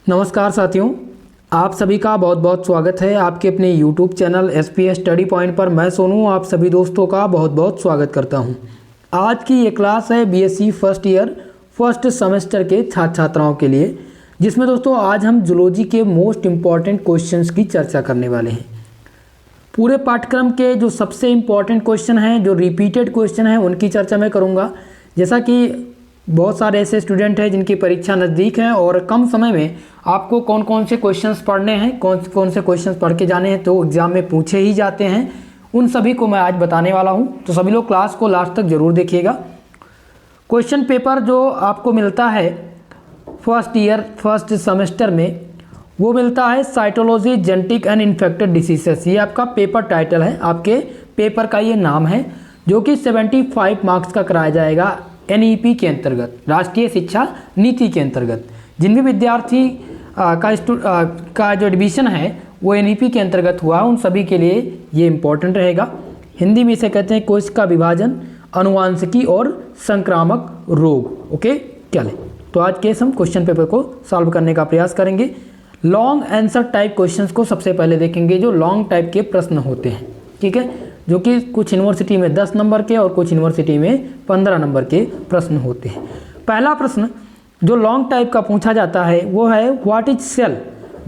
नमस्कार साथियों, आप सभी का बहुत बहुत स्वागत है आपके अपने YouTube channel SPS study point पर। मैं सोनू आप सभी दोस्तों का बहुत बहुत स्वागत करता हूं। आज की ये क्लास है BSc first year first semester के छात्र छात्राओं के लिए, जिसमें दोस्तों आज हम जूलॉजी के मोस्ट इम्पॉर्टेंट क्वेश्चंस की चर्चा करने वाले हैं। पूरे पाठ्यक्रम के जो सबसे इम्पॉर्टेंट क्वेश्चन हैं, जो रिपीटेड क्वेश्चन हैं, उनकी चर्चा मैं करूँगा। जैसा कि बहुत सारे ऐसे स्टूडेंट हैं जिनकी परीक्षा नज़दीक है और कम समय में आपको कौन कौन से क्वेश्चंस पढ़ने हैं, कौन कौन से क्वेश्चंस पढ़ के जाने हैं, तो एग्ज़ाम में पूछे ही जाते हैं, उन सभी को मैं आज बताने वाला हूं। तो सभी लोग क्लास को लास्ट तक ज़रूर देखिएगा। क्वेश्चन पेपर जो आपको मिलता है फर्स्ट ईयर फर्स्ट सेमेस्टर में, वो मिलता है cytology genetic and infected diseases. ये आपका पेपर टाइटल है, आपके पेपर का ये नाम है, जो कि 75 मार्क्स का कराया जाएगा NEP के अंतर्गत, राष्ट्रीय शिक्षा नीति के अंतर्गत। जिन भी विद्यार्थी का जो एडमिशन है वो NEP के अंतर्गत हुआ, उन सभी के लिए ये इम्पोर्टेंट रहेगा। हिंदी में इसे कहते हैं कोशिका विभाजन, अनुवांशिकी और संक्रामक रोग। ओके, चले तो आज के हम क्वेश्चन पेपर को सॉल्व करने का प्रयास करेंगे। लॉन्ग आंसर टाइप क्वेश्चंस को सबसे पहले देखेंगे, जो लॉन्ग टाइप के प्रश्न होते हैं, ठीक है, जो कि कुछ यूनिवर्सिटी में 10 नंबर के और कुछ यूनिवर्सिटी में 15 नंबर के प्रश्न होते हैं। पहला प्रश्न जो लॉन्ग टाइप का पूछा जाता है वो है, what is cell,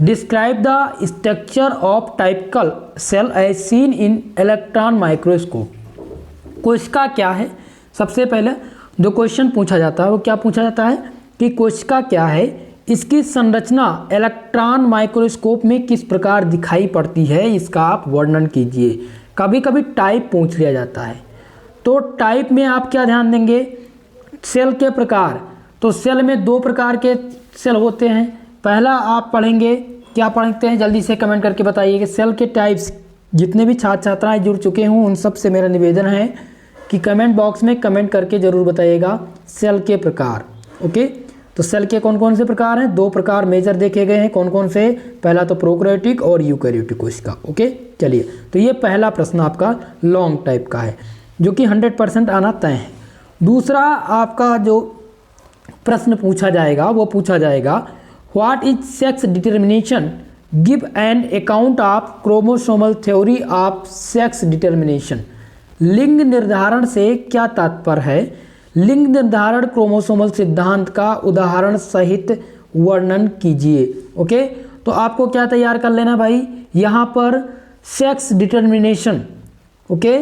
describe the structure of typical cell as seen in electron microscope. कोशिका क्या है? सबसे पहले जो क्वेश्चन पूछा जाता है वो क्या पूछा जाता है कि कोशिका क्या है, इसकी संरचना इलेक्ट्रॉन माइक्रोस्कोप में किस प्रकार दिखाई पड़ती है, इसका आप वर्णन कीजिए। कभी कभी टाइप पूछ लिया जाता है, तो टाइप में आप क्या ध्यान देंगे, सेल के प्रकार। तो सेल में 2 प्रकार के सेल होते हैं। पहला आप पढ़ेंगे, क्या पढ़ते हैं जल्दी से कमेंट करके बताइए कि सेल के टाइप्स। जितने भी छात्र छात्राएं जुड़ चुके हों उन सब से मेरा निवेदन है कि कमेंट बॉक्स में कमेंट करके ज़रूर बताइएगा सेल के प्रकार। ओके, तो सेल के कौन कौन से प्रकार हैं? 2 प्रकार मेजर देखे गए हैं। कौन कौन से? पहला तो प्रोकैरियोटिक और यूकैरियोटिक कोशिका। ओके, चलिए, तो ये पहला प्रश्न आपका लॉन्ग टाइप का है, जो कि 100% आना तय है। दूसरा आपका जो प्रश्न पूछा जाएगा वो पूछा जाएगा, what is sex determination, give an account of chromosomal theory of sex determination. लिंग निर्धारण से क्या तात्पर्य है? लिंग निर्धारण क्रोमोसोमल सिद्धांत का उदाहरण सहित वर्णन कीजिए। ओके, तो आपको क्या तैयार कर लेना भाई, यहाँ पर sex determination, okay,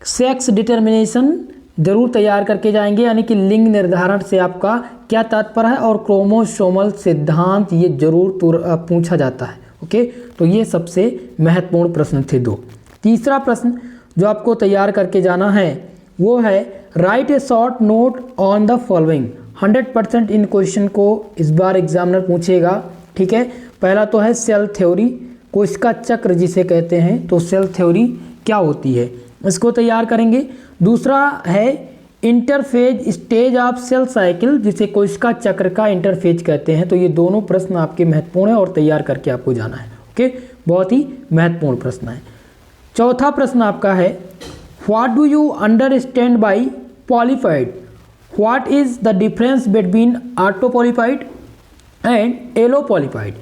sex determination जरूर तैयार करके जाएंगे, यानी कि लिंग निर्धारण से आपका क्या तात्पर्य है, और क्रोमोसोमल सिद्धांत ये जरूर पूछा जाता है। ओके, तो ये सबसे महत्वपूर्ण प्रश्न थे 2। तीसरा प्रश्न जो आपको तैयार करके जाना है वो है, right A short note on the following. 100% in question को इस बार एग्जामिनर पूछेगा, ठीक है। पहला तो है सेल थ्योरी, कोशिका चक्र जिसे कहते हैं, तो सेल थ्योरी क्या होती है, इसको तैयार करेंगे। दूसरा है interphase stage of cell cycle, जिसे कोशिका चक्र का इंटरफेज कहते हैं। तो ये दोनों प्रश्न आपके महत्वपूर्ण हैं और तैयार करके आपको जाना है। ओके, बहुत ही महत्वपूर्ण प्रश्न है। चौथा प्रश्न आपका है, what do you understand by polyploid, what is the difference between autopolyploid and allopolyploid.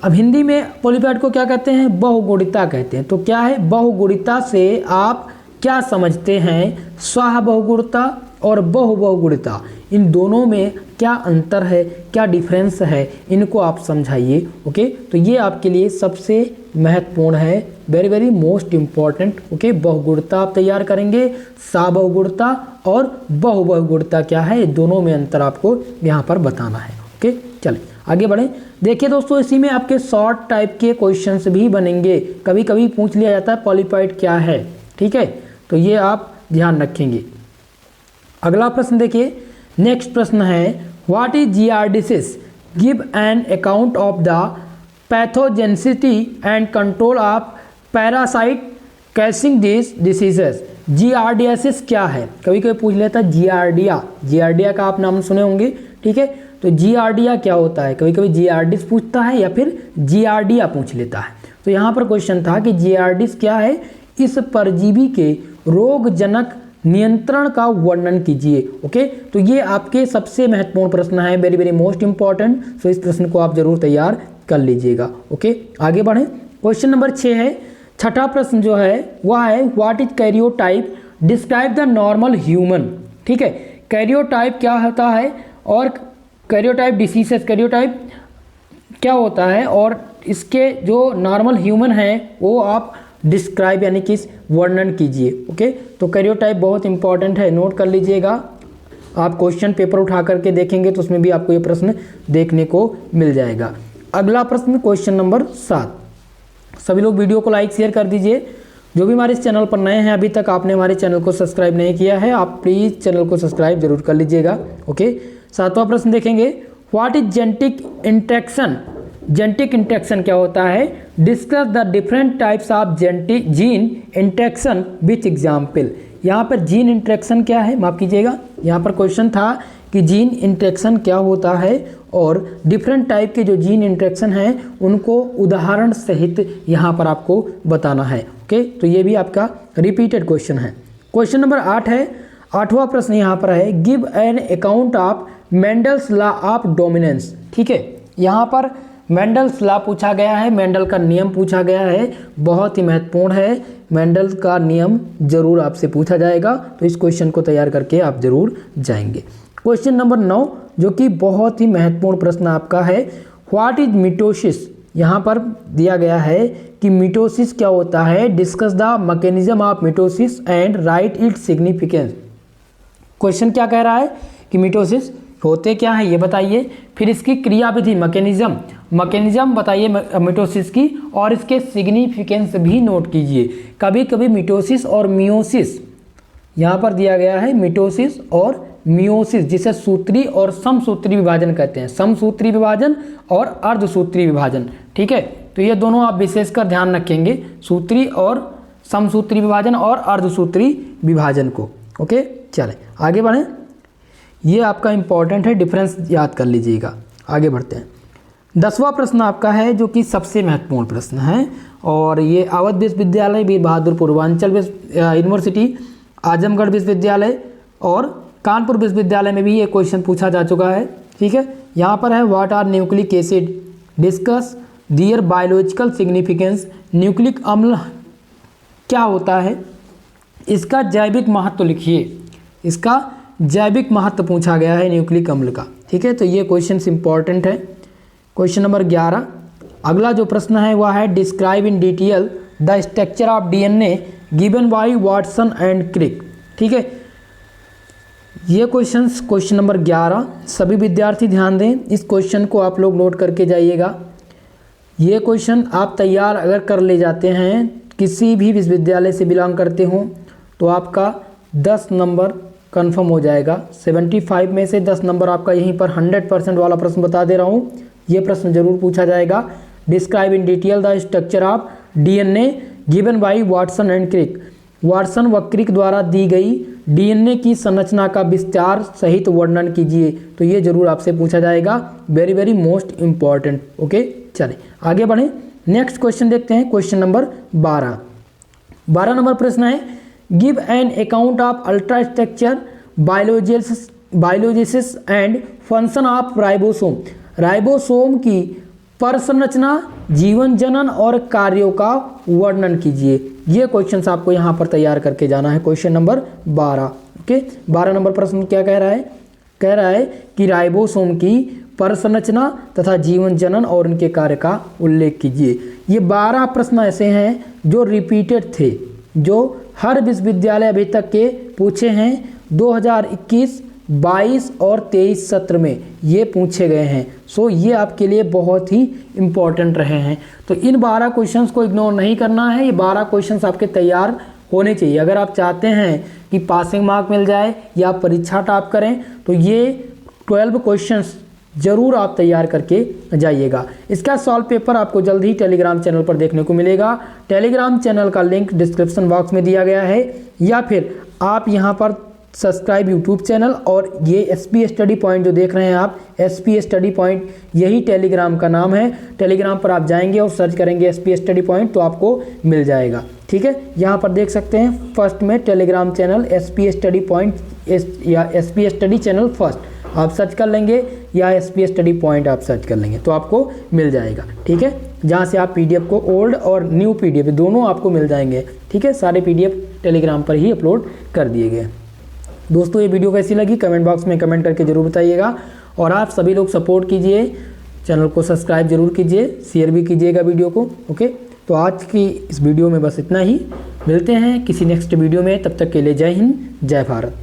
अब हिंदी में पॉलीफाइड को क्या कहते हैं? बहुगुणिता कहते हैं। तो क्या है बहुगुणिता से आप क्या समझते हैं? स्वाह बहुगुणिता और बहुगुणिता, इन दोनों में क्या अंतर है, क्या डिफरेंस है, इनको आप समझाइए। ओके, तो ये आपके लिए सबसे महत्वपूर्ण है, very very most important. Okay, बहुगुणिता आप तैयार करेंगे, बहुगुणिता और बहुगुणिता क्या है, दोनों में अंतर आपको यहाँ पर बताना है। ओके, चलें आगे बढ़ें। देखिए दोस्तों, इसी में आपके शॉर्ट टाइप के क्वेश्चंस भी बनेंगे। कभी कभी पूछ लिया जाता है पॉलीफाइड क्या है, ठीक है, तो ये आप ध्यान रखेंगे। अगला प्रश्न देखिए, नेक्स्ट प्रश्न है, what is giardiasis, give an account of the pathogenicity and control of parasite causing this diseases. Giardiasis क्या है? कभी कभी पूछ लेता है जियार्डिया, जियार्डिया का आप नाम सुने होंगे, ठीक है, तो जियार्डिया क्या होता है? कभी कभी जियार्डिस पूछता है या फिर जियार्डिया पूछ लेता है। तो यहाँ पर क्वेश्चन था कि जियार्डिस क्या है? इस परजीवी के रोगजनक नियंत्रण का वर्णन कीजिए। ओके, तो ये आपके सबसे महत्वपूर्ण प्रश्न है, वेरी वेरी मोस्ट इंपॉर्टेंट। सो इस प्रश्न को आप जरूर तैयार कर लीजिएगा। ओके, आगे बढ़ें। क्वेश्चन नंबर 6 है, छठा प्रश्न जो है वह है what is karyotype, describe the normal human. ठीक है, कैरियोटाइप क्या होता है और कैरियोटाइप डिसीजेस, कैरियोटाइप क्या होता है और इसके जो नॉर्मल ह्यूमन है वो आप डिस्क्राइब यानी कि वर्णन कीजिए। ओके, तो कैरियोटाइप बहुत इंपॉर्टेंट है, नोट कर लीजिएगा। आप क्वेश्चन पेपर उठा करके देखेंगे तो उसमें भी आपको ये प्रश्न देखने को मिल जाएगा। अगला प्रश्न क्वेश्चन नंबर 7। सभी लोग वीडियो को लाइक शेयर कर दीजिए। जो भी हमारे इस चैनल पर नए हैं, अभी तक आपने हमारे चैनल को सब्सक्राइब नहीं किया है, आप प्लीज़ चैनल को सब्सक्राइब जरूर कर लीजिएगा। ओके, 7वां प्रश्न देखेंगे, what is genetic interaction. Genetic interaction क्या होता है, discuss the different types of genetic gene interaction with example. यहाँ पर जीन इंटरेक्शन क्या है, माफ कीजिएगा, यहाँ पर क्वेश्चन था कि जीन इंटरेक्शन क्या होता है और डिफरेंट टाइप के जो जीन इंटरेक्शन हैं उनको उदाहरण सहित यहाँ पर आपको बताना है। ओके, तो ये भी आपका रिपीटेड क्वेश्चन है। क्वेश्चन नंबर 8 है, 8वां प्रश्न यहाँ पर है, give an account of Mendel's law of dominance. ठीक है, यहाँ पर मेंडल्स लॉ पूछा गया है, मेंडल का नियम पूछा गया है, बहुत ही महत्वपूर्ण है। मेंडल का नियम जरूर आपसे पूछा जाएगा, तो इस क्वेश्चन को तैयार करके आप जरूर जाएंगे। क्वेश्चन नंबर 9 जो कि बहुत ही महत्वपूर्ण प्रश्न आपका है, व्हाट इज मिटोसिस। यहाँ पर दिया गया है कि मिटोसिस क्या होता है, discuss the mechanism of mitosis and right its significance. Question क्या कह रहा है कि मिटोसिस होते क्या है ये बताइए, फिर इसकी क्रियाविधि मैकेनिज्म बताइए मिटोसिस की, और इसके सिग्निफिकेंस भी नोट कीजिए। कभी कभी मिटोसिस और मियोसिस यहाँ पर दिया गया है, मिटोसिस और मियोसिस जिसे सूत्री और समसूत्री विभाजन कहते हैं, समसूत्री विभाजन और अर्धसूत्री विभाजन। ठीक है, तो ये दोनों आप विशेषकर ध्यान रखेंगे, सूत्री और समसूत्री विभाजन और अर्धसूत्री विभाजन को। ओके, चलें आगे बढ़ें, ये आपका इंपॉर्टेंट है, डिफरेंस याद कर लीजिएगा। आगे बढ़ते हैं। 10वां प्रश्न आपका है जो कि सबसे महत्वपूर्ण प्रश्न है, और ये अवध विश्वविद्यालय, वीर बहादुर पूर्वांचल यूनिवर्सिटी, आजमगढ़ विश्वविद्यालय और कानपुर विश्वविद्यालय में भी ये क्वेश्चन पूछा जा चुका है। ठीक है, यहाँ पर है what are nucleic acid, discuss their biological significance. Nucleic अम्ल क्या होता है, इसका जैविक महत्व लिखिए, इसका जैविक महत्व पूछा गया है न्यूक्लिक अम्ल का। ठीक है, तो ये क्वेश्चन इंपॉर्टेंट है। क्वेश्चन नंबर 11 अगला जो प्रश्न है वह है, describe in detail the structure of DNA given by Watson and Crick. ठीक है, ये क्वेश्चन नंबर 11, सभी विद्यार्थी ध्यान दें, इस क्वेश्चन को आप लोग नोट करके जाइएगा। ये क्वेश्चन आप तैयार अगर कर ले जाते हैं, किसी भी विश्वविद्यालय से बिलोंग करते हो, तो आपका 10 नंबर कंफर्म हो जाएगा। 75 में से 10 नंबर आपका यहीं पर 100% वाला प्रश्न बता दे रहा हूँ, ये प्रश्न जरूर पूछा जाएगा। Describe in detail the structure of DNA given by Watson and Crick. Watson व क्रिक द्वारा दी गई डीएनए की संरचना का विस्तार सहित वर्णन कीजिए। तो ये जरूर आपसे पूछा जाएगा, very very most important. Okay, चलें आगे बढ़ें। नेक्स्ट क्वेश्चन देखते हैं, क्वेश्चन नंबर 12 नंबर प्रश्न है, give an account of ultra structure biogenesis and function of ribosome. Ribosome की परसंरचना, जीवन जनन और कार्यों का वर्णन कीजिए। ये क्वेश्चंस आपको यहाँ पर तैयार करके जाना है। Question number 12। ओके, 12 नंबर प्रश्न क्या कह रहा है, कह रहा है कि राइबोसोम की परसंरचना तथा जीवन जनन और उनके कार्य का उल्लेख कीजिए। ये 12 प्रश्न ऐसे हैं जो रिपीटेड थे, जो हर विश्वविद्यालय अभी तक के पूछे हैं। 2021, 22 और 23 सत्र में ये पूछे गए हैं। सो ये आपके लिए बहुत ही इम्पॉर्टेंट रहे हैं। तो इन 12 क्वेश्चंस को इग्नोर नहीं करना है, ये 12 क्वेश्चंस आपके तैयार होने चाहिए। अगर आप चाहते हैं कि पासिंग मार्क मिल जाए या परीक्षा टॉप करें, तो ये 12 क्वेश्चंस जरूर आप तैयार करके जाइएगा। इसका सॉल्व पेपर आपको जल्द ही टेलीग्राम चैनल पर देखने को मिलेगा। टेलीग्राम चैनल का लिंक डिस्क्रिप्शन बॉक्स में दिया गया है, या फिर आप यहाँ पर सब्सक्राइब यूट्यूब चैनल, और ये SP स्टडी पॉइंट जो देख रहे हैं आप, SP स्टडी पॉइंट यही टेलीग्राम का नाम है। टेलीग्राम पर आप जाएंगे और सर्च करेंगे SP स्टडी पॉइंट, तो आपको मिल जाएगा। ठीक है, यहाँ पर देख सकते हैं फर्स्ट में Telegram channel SP study point या SP स्टडी चैनल फर्स्ट आप सर्च कर लेंगे या SP स्टडी पॉइंट आप सर्च कर लेंगे तो आपको मिल जाएगा। ठीक है, जहाँ से आप PDF को ओल्ड और न्यू PDF दोनों आपको मिल जाएंगे। ठीक है, सारे PDF टेलीग्राम पर ही अपलोड कर दिए गए। दोस्तों ये वीडियो कैसी लगी कमेंट बॉक्स में कमेंट करके ज़रूर बताइएगा और आप सभी लोग सपोर्ट कीजिए, चैनल को सब्सक्राइब जरूर कीजिए, शेयर भी कीजिएगा वीडियो को। ओके, तो आज की इस वीडियो में बस इतना ही, मिलते हैं किसी नेक्स्ट वीडियो में, तब तक के लिए जय हिंद जय भारत।